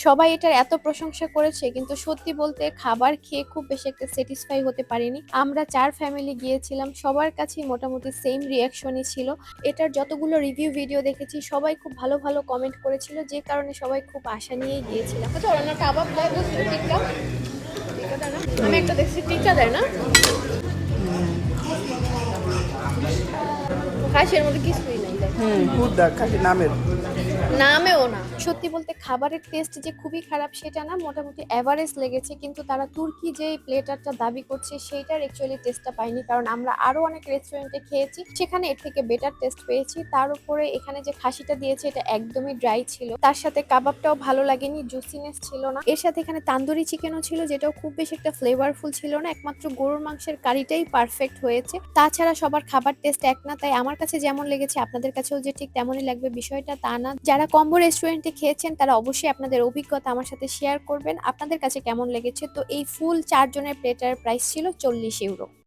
সবাই এটার এত প্রশংসা করেছে, কিন্তু সত্যি বলতে খাবার খেয়ে খুব বেশি একটা স্যাটিসফাই হতে পারিনি। আমরা 4 ফ্যামিলি গিয়েছিলাম, সবার কাছেই মোটামুটি সেম রিঅ্যাকশনই ছিল। এটার যতগুলো রিভিউ ভিডিও দেখেছি সবাই খুব ভালো ভালো কমেন্ট করেছিল, যে কারণে সবাই খুব আশা নিয়েই গিয়েছিলাম। আচ্ছা, ওরা কাবাব দেয় বলছিল, টিক্কা টিক্কা দেয় না? আমি একটা দেখছি টিক্কা দেয় না, খাসি এর মধ্যে কিছুই নাই দেয়। হুদা খালি নামের। নামেও না। সত্যি বলতে খাবারের টেস্ট যে খুবই খারাপ সেটা না, মোটামুটি এভারেজ লেগেছে, কিন্তু তারা তুর্কি যে প্লেটারটা দাবি করছে সেইটার অ্যাকচুয়ালি টেস্টটা পাইনি, কারণ আমরা আরো অনেক রেস্টুরেন্টে খেয়েছি, সেখানে এর থেকে বেটার টেস্ট পেয়েছি। তার উপরে এখানে যে খাসিটা দিয়েছে এটা একদমই ড্রাই ছিল, তার সাথে কাবাবটাও ভালো লাগেনি, জুসিনেস ছিল না। এর সাথে এখানে তান্দুরি চিকেনও ছিল, যেটাও খুব বেশি একটা ফ্লেভারফুল ছিল না, একমাত্র গরুর মাংসের কারিটাই পারফেক্ট হয়েছে। তাছাড়া সবার খাবার টেস্ট এক না, তাই আমার কাছে যেমন লেগেছে আপনাদের কাছেও যে ঠিক তেমনই লাগবে বিষয়টা তা না। যারা কম্বো রেস্টুরেন্টে খেয়েছেন তারা অবশ্যই আপনাদের অভিজ্ঞতা আমার সাথে শেয়ার করবেন, আপনাদের কাছে কেমন লেগেছে। তো এই ফুল 4 জনের প্লেটার প্রাইস ছিল 40 ইউরো।